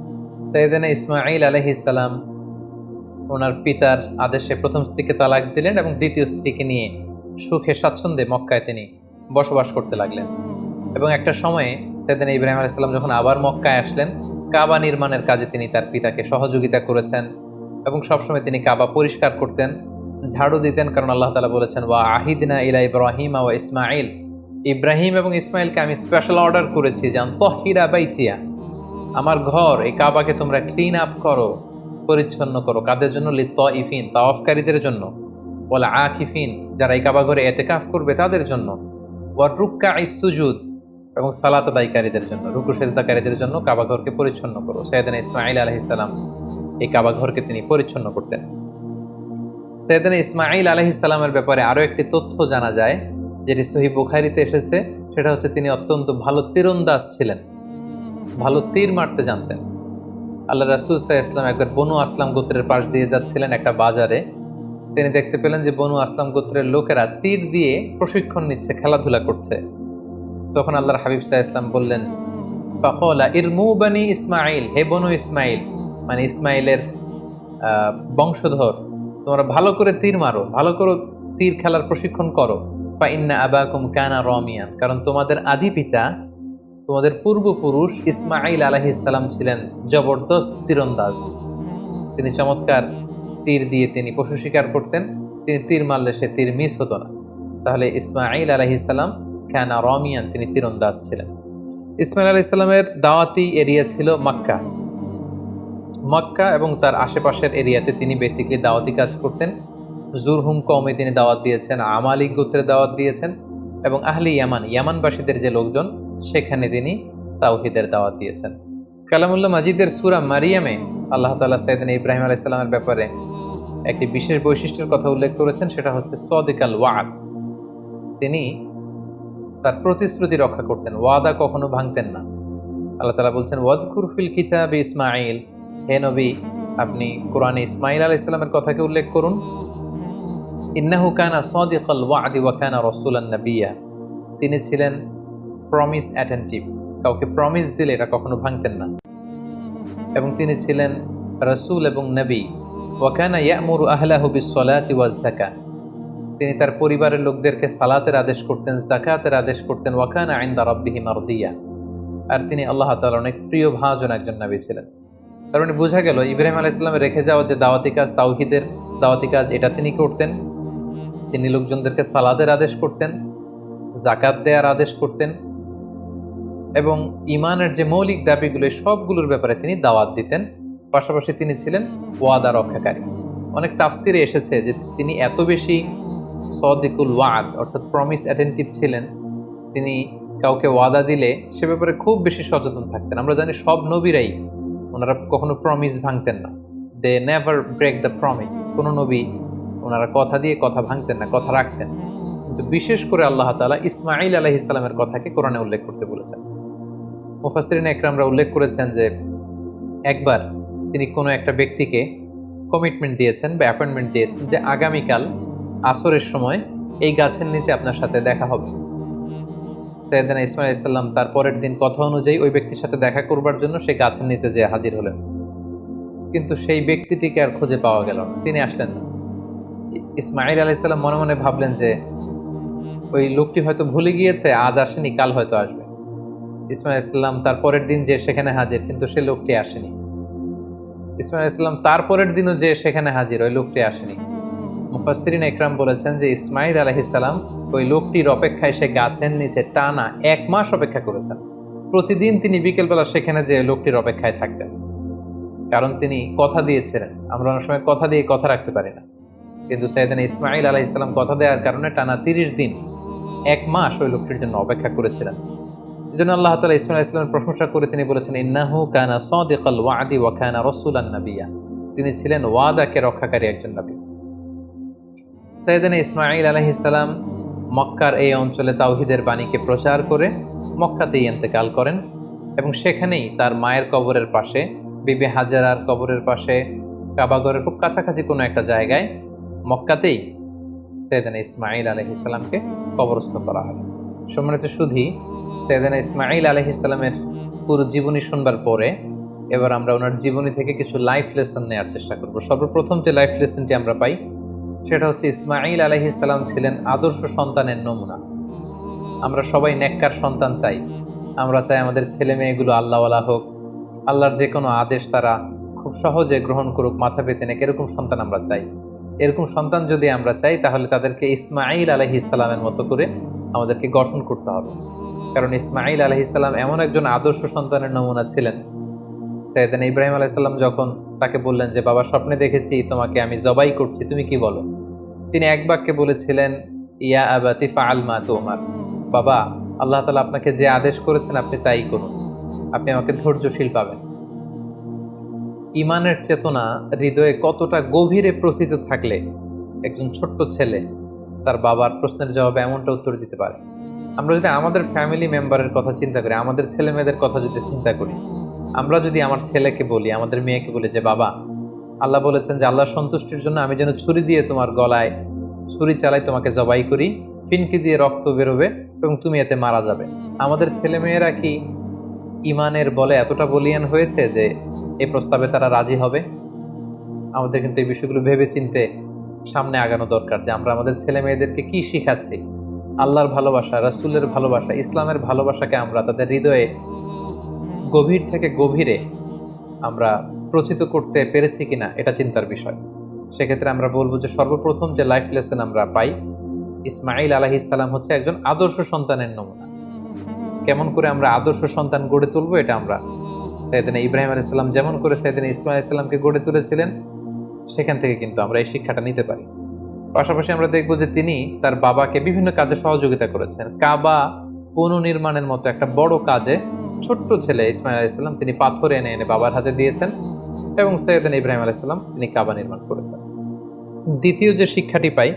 সাইয়েদনা ইসমাঈল আলাইহিস সালাম ওনার পিতার আদেশে প্রথম স্ত্রীকে তালাক দিলেন এবং দ্বিতীয় স্ত্রীকে নিয়ে সুখে স্বাচ্ছন্দ্যে মক্কায় তিনি বসবাস করতে লাগলেন। এবং একটা সময়ে সাইয়েদনা ইব্রাহিম আলাইহিস সালাম যখন আবার মক্কায় আসলেন, কাবা নির্মাণের কাজে তিনি তার পিতাকে সহযোগিতা করেছেন এবং সবসময় তিনি কাবা পরিষ্কার করতেন, ঝাড়ু দিতেন, কারণ আল্লাহ তাআলা বলেছেন ওয়া আহিদনা ইলা ইব্রাহিম ওয়া ইসমাঈল, ইব্রাহিম এবং ইসমাইলকে আমি স্পেশাল অর্ডার করেছি যে তাহিরা বাইতিয়া, আমার ঘর এই কাবাকে তোমরা ক্লিন আপ করো, পরিচ্ছন্ন করো। কাদের জন্য? লিত্তাইফিন, তাওয়াফকারীদের জন্য, ওয়াল আকিফিন, যারা এই কাবা ঘরে ইতিকাফ করবে তাদের জন্য, ওয়ার রুকআইস সুজুদ, এবং সালাত আদায়কারীদের জন্য, রুকু সিজদাকারীদের জন্য কাবা ঘরকে পরিচ্ছন্ন করো। সাইয়েদনা ইসমাঈল আলাইহিস সালাম এই কাবা ঘরকে তিনি পরিচ্ছন্ন করতেন। সাইয়েদনা ইসমাঈল আলাইহিস সালামের ব্যাপারে আরো একটি তথ্য জানা যায় যেটি সহিহ বুখারীতে এসেছে, সেটা হচ্ছে তিনি অত্যন্ত ভালো তীরন্দাজ ছিলেন, ভালো তীর মারতে জানতেন। আল্লাহ রাসূল সাল্লাল্লাহু আলাইহি ওয়াসাল্লাম একবার বনু আসলাম গোত্রের পাশ দিয়ে যাচ্ছিলেন একটা বাজারে, তিনি দেখতে পেলেন যে বনু আসলাম গোত্রের লোকেরা তীর দিয়ে প্রশিক্ষণ নিচ্ছে, খেলাধুলা করছে। তখন আল্লাহর হাবিব সাল্লাল্লাহু আলাইহি ওয়াসাল্লাম বললেন, ফাকালা ইরমু বানি ইসমাঈল, হে বনু ইসমাঈল, মানে ইসমাঈলের বংশধর, তোমরা ভালো করে তীর মারো, ভালো করে তীর খেলার প্রশিক্ষণ করো। ফা ইন্না আবাকুম কানা রামিয়ান, কারণ তোমাদের আদি পিতা, তোমাদের পূর্বপুরুষ ইসমাঈল আলাইহিস সালাম ছিলেন জবরদস্ত তীরন্দাজ। তিনি চমৎকার তীর দিয়ে তিনি পশু শিকার করতেন, তিনি তীর মারলে সে তীর মিস হতো না। তাহলে ইসমাঈল আলাইহিস সালাম কানা রামিয়ান, তিনি তীরন্দাজ ছিলেন। ইসমাঈল আলাইহিস সালামের দাওয়াতি এরিয়া ছিল মক্কা। মক্কা এবং তার আশেপাশের এরিয়াতে তিনি বেসিক্যালি দাওয়াতি কাজ করতেন। জুরহুম কওমে তিনি দাওয়াত দিয়েছেন, আমালিক গোত্রে দাওয়াত দিয়েছেন, এবং আহলি ইয়ামান, ইয়ামানবাসীদের যে লোকজন সেখানে তিনি তাওহীদের দাওয়াত দিয়েছেন। কালামুল্লাহ মাজিদের সূরা মারিয়ামে আল্লাহ তাআলা সাইয়েদনা ইব্রাহিম আলাইহিস সালামের ব্যাপারে একটি বিশেষ বৈশিষ্ট্যের কথা উল্লেখ করেছেন, সেটা হচ্ছে সাদিকাল ওয়াদ। তিনি তার প্রতিশ্রুতি রক্ষা করতেন, ওয়াদা কখনো ভাঙতেন না। আল্লাহ তাআলা বলছেন ওয়াযকুর ফিল কিতাবি ইসমাঈল, হে নবী আপনি কোরআনে ইসমাঈল আলাইহিস সালামের কথাকে উল্লেখ করুন। ইন্নাহু কানা সাদিকাল ওয়াদি ওয়া কানা রাসূলান নাবিয়্যা, তিনি ছিলেন প্রমিস অ্যাটেন্টিভ, কাউকে প্রমিস দিলে এটা কখনো ভাঙতেন না, এবং তিনি ছিলেন রাসূল এবং নবী। ওয়া কানা ইয়া'মুরু আহলাহু বিস-সালাতি ওয়াজ-যাকাত, তিনি তার পরিবারের লোকদেরকে সালাতের আদেশ করতেন, যাকাতের আদেশ করতেন। ওয়া কানা ইনদা রাব্বিহি মারদিয়া, আর তিনি আল্লাহ তাআলার অনেক প্রিয় ভাজন একজন নবী ছিলেন। তার মানে বোঝা গেল ইব্রাহিম আলাইহিস সালাম রেখে যাওয়া যে দাওয়াতি কাজ, তাওহীদের দাওয়াতি কাজ, এটা তিনি করতেন। তিনি লোকজনদেরকে সালাতের আদেশ করতেন, যাকাত দেওয়ার আদেশ করতেন, এবং ইমানের যে মৌলিক দাবিগুলো সবগুলোর ব্যাপারে তিনি দাওয়াত দিতেন। পাশাপাশি তিনি ছিলেন ওয়াদা রক্ষাকারী। অনেক তাফসিরে এসেছে যে তিনি এত বেশি সাদিকুল ওয়াদ অর্থাৎ প্রমিস অ্যাটেন্টিভ ছিলেন, তিনি কাউকে ওয়াদা দিলে সে ব্যাপারে খুব বেশি সচেতন থাকতেন। আমরা জানি সব নবীরাই ওনারা কখনো প্রমিস ভাঙতেন না, they never break the promise. কোনো নবী ওনারা কথা দিয়ে কথা ভাঙতেন না, কথা রাখতেন। কিন্তু বিশেষ করে আল্লাহ তাআলা ইসমাঈল আলাইহিস সালামের কথাকে কোরআনে উল্লেখ করতে বলেছেন। মুফাসসিরিন একরামরা উল্লেখ করেছেন যে একবার তিনি কোনো একটা ব্যক্তিকে কমিটমেন্ট দিয়েছেন বা অ্যাপয়েন্টমেন্ট দিয়েছেন যে আগামীকাল আসরের সময় এই গাছের নিচে আপনার সাথে দেখা হবে। সাইয়েদনা ইসমাঈল আলাইহিস সালাম তার পরের দিন কথা অনুযায়ী ওই ব্যক্তির সাথে দেখা করবার জন্য সেই গাছের নিচে যেয়ে হাজির হলেন, কিন্তু সেই ব্যক্তিটিকে আর খুঁজে পাওয়া গেল না, তিনি আসলেন না। ইসমাঈল আলাইহিস সালাম মনে মনে ভাবলেন যে ওই লোকটি হয়তো ভুলে গিয়েছে, আজ আসেনি, কাল হয়তো আসবে। ইসমাইল ইসলাম তার পরের দিন যে সেখানে হাজির, কিন্তু সে লোকটি আসেনি। ইসমাইল ইসলাম তার পরের দিনও যে সেখানে হাজির, ওই লোকটি আসেনি। মুফাসসিরিন ইকরাম বলেছেন যে ইসমাইল আলাইহিস সালাম ওই লোকটির অপেক্ষায় সে গাছের নিচে টানা 1 মাস অপেক্ষা করেছেন। প্রতিদিন তিনি বিকেলবেলা সেখানে যে লোকটির অপেক্ষায় থাকতেন, কারণ তিনি কথা দিয়েছিলেন। আমরা অনেক সময় কথা দিয়ে কথা রাখতে পারি না, কিন্তু সাইয়েদনা ইসমাইল আলাইহিস সালাম কথা দেওয়ার কারণে টানা 30 দিন 1 মাস ওই লোকটির জন্য অপেক্ষা করেছিলেন। এজন্য আল্লাহ তাআলা ইসমাইল আলাইহিস সালামের প্রশংসা করে তিনি বলেছেন, ইন্নাহু কানা সাদিকাল ওয়াদি ওয়া কানা রাসূলান নাবিয়্যা। তিনি ছিলেন ওয়াদাকে রক্ষাকারী একজন নবী। সাইয়েদনা ইসমাইল আলাইহিস সালাম মক্কার এই অঞ্চলে তাওহীদের বাণীকে প্রচার করে মক্কাতেই ইন্তেকাল করেন, এবং সেখানেই তার মায়ের কবরের পাশে, বিবি হাজারার কবরের পাশে, কাবাগরের খুব কাছাকাছি কোনো একটা জায়গায় মক্কাতেই সাইয়েদনা ইসমাইল আলাইহিস সালামকে কবরস্থ করা হয়। সম্মানিত সুধী, সাইয়েদনা ইসমাইল আলাইহিস সালামের পুরো জীবনী শুনবার পরে এবার আমরা ওনার জীবনী থেকে কিছু লাইফ লেসন নেওয়ার চেষ্টা করব। সর্বপ্রথম যে লাইফ লেসনটি আমরা পাই সেটা হচ্ছে ইসমাইল আলাইহিস সালাম ছিলেন আদর্শ সন্তানের নমুনা। আমরা সবাই নেককার সন্তান চাই। আমরা চাই আমাদের ছেলে মেয়েগুলো আল্লাহওয়ালা হোক, আল্লাহর যে কোনো আদেশ তারা খুব সহজে গ্রহণ করুক, মাথা পেতে নেক, এরকম সন্তান আমরা চাই। এরকম সন্তান যদি আমরা চাই তাহলে তাদেরকে ইসমাইল আলাইহিস সালামের মতো করে আমাদেরকে গঠন করতে হবে। কারণ ইসমাইল আলাইহিস সালাম এমন একজন আদর্শ সন্তানের নমুনা ছিলেন। সাইয়েদনা ইব্রাহিম আলাইহিস সালাম যখন তাকে বললেন যে বাবা, স্বপ্নে দেখেছি তোমাকে আমি জবাই করছি, তুমি কি বলো? তিনি এক বাক্যে বলেছিলেন, ইয়া আবাতি ফাআল মা তুমার। বাবা, আল্লাহ তাআলা আপনাকে যে আদেশ করেছেন আপনি তাই করুন, আপনি আমাকে ধৈর্যশীল পাবেন। ইমানের চেতনা হৃদয়ে কতটা গভীরে প্রথিত থাকলে একজন ছোট্ট ছেলে তার বাবার প্রশ্নের জবাবে এমনটা উত্তর দিতে পারে। আমরা যদি আমাদের ফ্যামিলি মেম্বারের কথা চিন্তা করি, আমাদের ছেলে মেয়েদের কথা যদি চিন্তা করি, আমরা যদি আমার ছেলেকে বলি, আমাদের মেয়েকে বলি যে বাবা, আল্লাহ বলেছেন যে আল্লাহর সন্তুষ্টির জন্য আমি যেন ছুরি দিয়ে তোমার গলায় ছুরি চালাই, তোমাকে জবাই করি, ফিনকি দিয়ে রক্ত বেরোবে এবং তুমি এতে মারা যাবে। আমাদের ছেলে মেয়েরা কি ইমানের বলে এতটা বলিয়ান হয়েছে যে এই প্রস্তাবে তারা রাজি হবে? আমাদের কিন্তু এই বিষয়গুলো ভেবে চিনতে সামনে আগানো দরকার, যে আমরা আমাদের ছেলে মেয়েদেরকে কি শিখাচ্ছি। আল্লাহর ভালোবাসা, রাসূলের ভালোবাসা, ইসলামের ভালোবাসাকে আমরা তাদের হৃদয়ে গভীর থেকে গভীরে আমরা প্রচিত করতে পেরেছি কিনা, এটা চিন্তার বিষয়। সেক্ষেত্রে আমরা বলবো যে সর্বপ্রথম যে লাইফ লেসন আমরা পাই, ইসমাইল আলাইহিস সালাম হচ্ছে একজন আদর্শ সন্তানের নমুনা। কেমন করে আমরা আদর্শ সন্তান গড়ে তুলবো, এটা আমরা সাইয়েদনা ইব্রাহিম আলাইহিস সালাম যেমন করে সাইয়েদনা ইসমাইল আলাইহিস সালামকে গড়ে তুলেছিলেন, সেখান থেকে কিন্তু আমরা এই শিক্ষাটা নিতে পারি। পাশাপাশি আমরা দেখব যে তিনি তার বাবাকে বিভিন্ন কাজে সহযোগিতা করেছেন। কাবা পুনর্নির্মাণের মতো একটা বড় কাজে ছোট্ট ছেলে ইসমাইল আলাইহিস সালাম তিনি পাথর এনে এনে বাবার হাতে দিয়েছেন, এবং সাইয়েদনা ইব্রাহিম আলাইহিস সালাম তিনি কাবা নির্মাণ করেছেন। দ্বিতীয় যে শিক্ষাটি পাই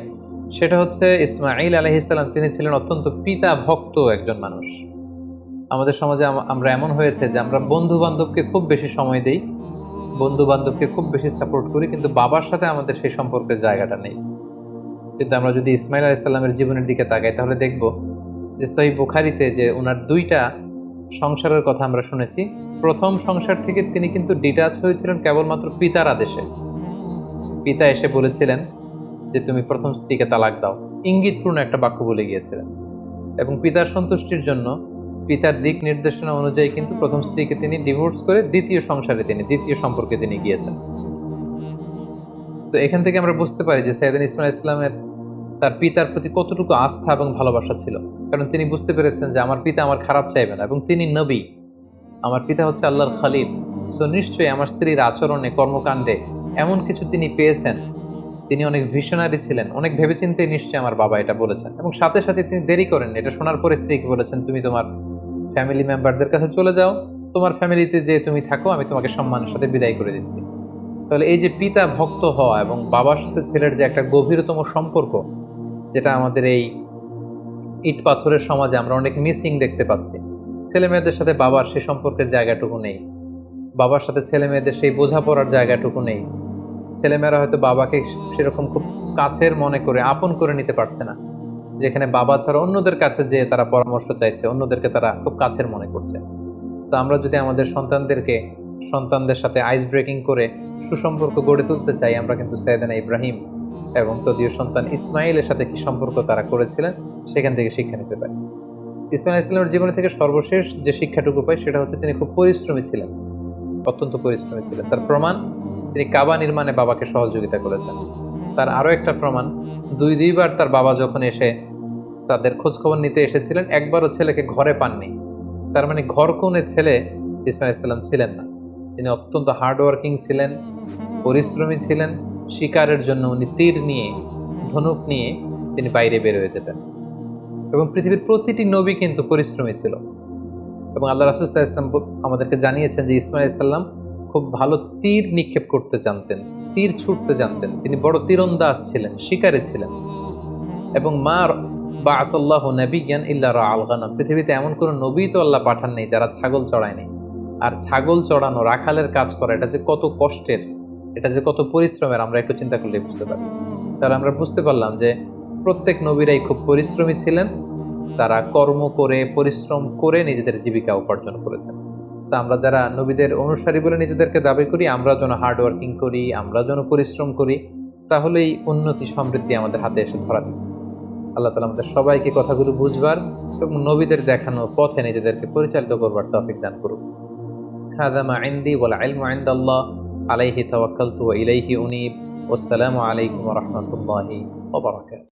সেটা হচ্ছে ইসমাইল আলাইহিস সালাম তিনি ছিলেন অত্যন্ত পিতা ভক্ত একজন মানুষ। আমাদের সমাজে আমরা এমন হয়েছে যে আমরা বন্ধু বান্ধবকে খুব বেশি সময় দেই, বন্ধু বান্ধবকে খুব বেশি সাপোর্ট করি, কিন্তু বাবার সাথে আমাদের সেই সম্পর্কের জায়গাটা নেই। কিন্তু আমরা যদি ইসমাইল আলাইহিস সালামের জীবনের দিকে তাকাই তাহলে দেখব যে সহিহ বুখারীতে যে ওনার 2টা সংসারের কথা আমরা শুনেছি। প্রথম সংসার থেকে তিনি কিন্তু ডিটাচ হয়েছিলেন কেবলমাত্র পিতার আদেশে। পিতা এসে বলেছিলেন যে তুমি প্রথম স্ত্রীকে তালাক দাও, ইঙ্গিতপূর্ণ একটা বাক্য বলে গিয়েছিলেন, এবং পিতার সন্তুষ্টির জন্য পিতার দিক নির্দেশনা অনুযায়ী কিন্তু প্রথম স্ত্রীকে তিনি ডিভোর্স করে দ্বিতীয় সম্পর্কে তিনি গিয়েছেন। তো এখান থেকে আমরা বুঝতে পারি যে সাইয়েদনা ইসমাইল ইসলামের তার পিতার প্রতি কতটুকু আস্থা এবং ভালোবাসা ছিল, কারণ তিনি বুঝতে পেরেছেন যে আমার পিতা আমার খারাপ চাইবে না, এবং তিনি নবী, আমার পিতা হচ্ছে আল্লাহর খলিল। সো নিশ্চয়ই আমার স্ত্রীর আচরণে, কর্মকাণ্ডে এমন কিছু তিনি পেয়েছেন, তিনি অনেক ভিশনারি ছিলেন, অনেক ভেবেচিন্তে নিশ্চয়ই আমার বাবা এটা বলেছেন। এবং সাথে সাথে তিনি দেরি করেন, এটা শোনার পরে স্ত্রীকে বলেছেন তুমি তোমার ফ্যামিলি মেম্বারদের কাছে চলে যাও, তোমার ফ্যামিলিতে যে তুমি থাকো, আমি তোমাকে সম্মানের সাথে বিদায় করে দিচ্ছি। তাহলে এই যে পিতা ভক্ত হওয়া এবং বাবার সাথে ছেলের যে একটা গভীরতম সম্পর্ক, যেটা আমাদের এই ইট পাথরের সমাজে আমরা অনেক মিসিং দেখতে পাচ্ছি। ছেলে মেয়েদের সাথে বাবার সেই সম্পর্কের জায়গাটুকু নেই, বাবার সাথে ছেলে মেয়েদের সেই বোঝাপড়ার জায়গাটুকু নেই। ছেলেমেয়েরা হয়তো বাবাকে সেরকম খুব কাছের মনে করে আপন করে নিতে পারছে না, যেখানে বাবা ছাড়া অন্যদের কাছে যে তারা পরামর্শ চাইছে, অন্যদেরকে তারা খুব কাছের মনে করছে। তো আমরা যদি আমাদের সন্তানদের সাথে আইস ব্রেকিং করে সুসম্পর্ক গড়ে তুলতে চাই, আমরা কিন্তু সাইয়েদনা ইব্রাহিম এবং তদীয় সন্তান ইসমাইলের সাথে কি সম্পর্ক তারা করেছিলেন সেখান থেকে শিক্ষা নিতে পারি। ইসমাইল ইসলামের জীবনে থেকে সর্বশেষ যে শিক্ষাটুকু পাই সেটা হচ্ছে তিনি খুব পরিশ্রমী ছিলেন, অত্যন্ত পরিশ্রমী ছিলেন। তার প্রমাণ, তিনি কাবা নির্মাণে বাবাকে সহযোগিতা করেছেন। তার আরো একটা প্রমাণ, দুইবার তার বাবা যখন এসে তাদের খোঁজ খবর নিতে এসেছিলেন, একবারও ছেলেকে ঘরে পাননি। তার মানে ঘর কোণে ছেলে ইসমাইল ইসলাম ছিলেন না। তিনি অত্যন্ত হার্ডওয়ার্কিং ছিলেন, পরিশ্রমী ছিলেন। শিকারের জন্য উনি তীর নিয়ে, ধনুক নিয়ে তিনি বাইরে বের হয়ে যেতেন। এবং পৃথিবীর প্রতিটি নবী কিন্তু পরিশ্রমী ছিল। এবং আল্লাহ রাসূল সাল্লাল্লাহু আলাইহি ওয়াসাল্লাম আমাদেরকে জানিয়েছেন যে ইসমাইল ইসলাম খুব ভালো তীর নিক্ষেপ করতে জানতেন, তীর ছুটতে জানতেন। তিনি বড় তীরন্দাজ ছিলেন, শিকারী ছিলেন। এবং বাআসাল্লাহু নাবিয়্যান ইল্লা রাআল গানাম, পৃথিবীতে এমন কোন নবী তো আল্লাহ পাঠান নেই যারা ছাগল চড়ায়নি। আর ছাগল চড়ানো, রাখালের কাজ করা, এটা যে কত কষ্টের, এটা যে কত পরিশ্রমের, আমরা একটু চিন্তা করলে বুঝতে পারি। তাহলে আমরা বুঝতে পারলাম যে প্রত্যেক নবীরাই খুব পরিশ্রমী ছিলেন। তারা কর্ম করে, পরিশ্রম করে নিজেদের জীবিকা উপার্জন করেছেন। So, আমরা যারা নবীদের অনুসারী বলে নিজেদেরকে দাবি করি, আমরা যেন হার্ড ওয়ার্কিং করি, আমরা যেন পরিশ্রম করি, তাহলেই উন্নতি সমৃদ্ধি আমাদের হাতে এসে ধরা দিবে। আল্লাহ তাআলা আমাদের সবাইকে কথাগুলো বুঝবার এবং নবীদের দেখানো পথে নিজেদেরকে পরিচালিত করবার তৌফিক দান করুন। হাযা মা ইনদি ওয়াল ইলমু ইনদাল্লাহ আলাইহি তাওয়াক্কালতু ওয়া ইলাইহি উনীব। ওয়াসসালামু আলাইকুম ওয়া রাহমাতুল্লাহি ওয়া বারাকাতুহু।